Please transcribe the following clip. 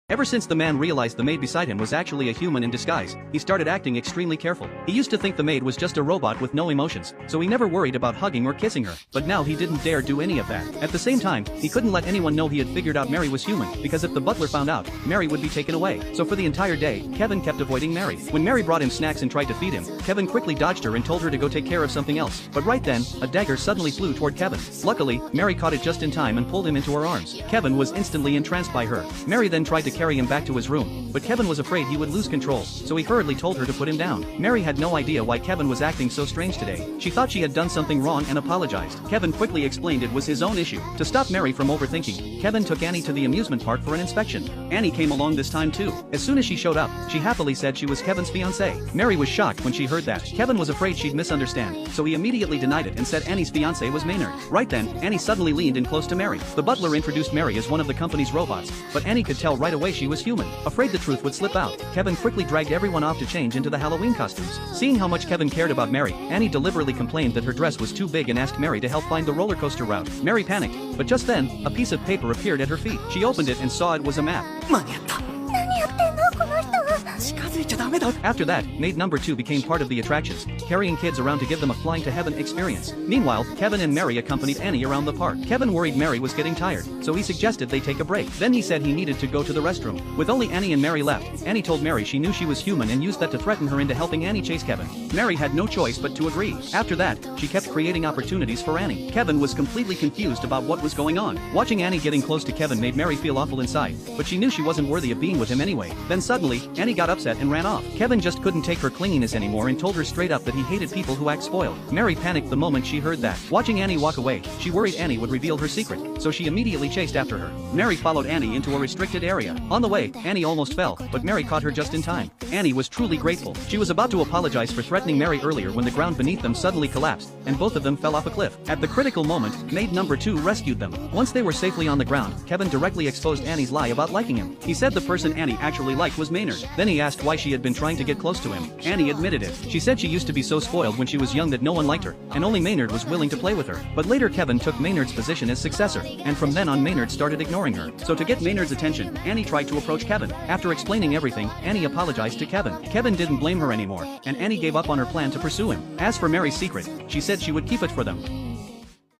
Ever since the man realized the maid beside him was actually a human in disguise, he started acting extremely careful. He used to think the maid was just a robot with no emotions, so he never worried about hugging or kissing her. But now he didn't dare do any of that. At the same time, he couldn't let anyone know he had figured out Mary was human, because if the butler found out, Mary would be taken away. So for the entire day, Kevin kept avoiding Mary. When Mary brought him snacks and tried to feed him, Kevin quickly dodged her and told her to go take care of something else. But right then, a dagger suddenly flew toward Kevin. Luckily, Mary caught it just in time and pulled him into her arms. Kevin was instantly entranced by her. Mary then tried to carry him back to his room, but Kevin was afraid he would lose control, so he hurriedly told her to put him down. Mary had no idea why Kevin was acting so strange today. She thought she had done something wrong and apologized. Kevin quickly explained it was his own issue. To stop Mary from overthinking, Kevin took Annie to the amusement park for an inspection. Annie came along this time too. As soon as she showed up, she happily said she was Kevin's fiancée. Mary was shocked when she heard that. Kevin was afraid she'd misunderstand, so he immediately denied it and said Annie's fiancé was Maynard. Right then, Annie suddenly leaned in close to Mary. The butler introduced Mary as one of the company's robots, but Annie could tell right away she was human. Afraid the truth would slip out, Kevin quickly dragged everyone off to change into the Halloween costumes. Seeing how much Kevin cared about Mary, Annie deliberately complained that her dress was too big and asked Mary to help find the roller coaster route. Mary panicked, but just then, a piece of paper appeared at her feet. She opened it and saw it was a map. 間に合った。何やってんのこの人は。近づいちゃダメだ。 After that, maid number 2 became part of the attractions, carrying kids around to give them a flying to heaven experience. Meanwhile, Kevin and Mary accompanied Annie around the park. Kevin worried Mary was getting tired, so he suggested they take a break. Then he said he needed to go to the restroom. With only Annie and Mary left, Annie told Mary she knew she was human and used that to threaten her into helping Annie chase Kevin. Mary had no choice but to agree. After that, she kept creating opportunities for Annie. Kevin was completely confused about what was going on. Watching Annie getting close to Kevin made Mary feel awful inside, but she knew she wasn't worthy of being with him anyway. Then suddenly, Annie got upset and ran off. Kevin just couldn't take her clinginess anymore and told her straight up that he hated people who act spoiled. Mary panicked the moment she heard that. Watching Annie walk away, she worried Annie would reveal her secret, so she immediately chased after her. Mary followed Annie into a restricted area. On the way, Annie almost fell, but Mary caught her just in time. Annie was truly grateful. She was about to apologize for threatening Mary earlier when the ground beneath them suddenly collapsed, and both of them fell off a cliff. At the critical moment, maid number 2 rescued them. Once they were safely on the ground, Kevin directly exposed Annie's lie about liking him. He said the person Annie actually liked was Maynard. Then he asked why she had been trying to get close to him. Annie admitted it. She said she used to be so spoiled when she was young that no one liked her, and only Maynard was willing to play with her. But later Kevin took Maynard's position as successor, and from then on Maynard started ignoring her. So to get Maynard's attention, Annie tried to approach Kevin. After explaining everything, Annie apologized to Kevin. Kevin didn't blame her anymore, and Annie gave up on her plan to pursue him. As for Mary's secret, she said she would keep it for them.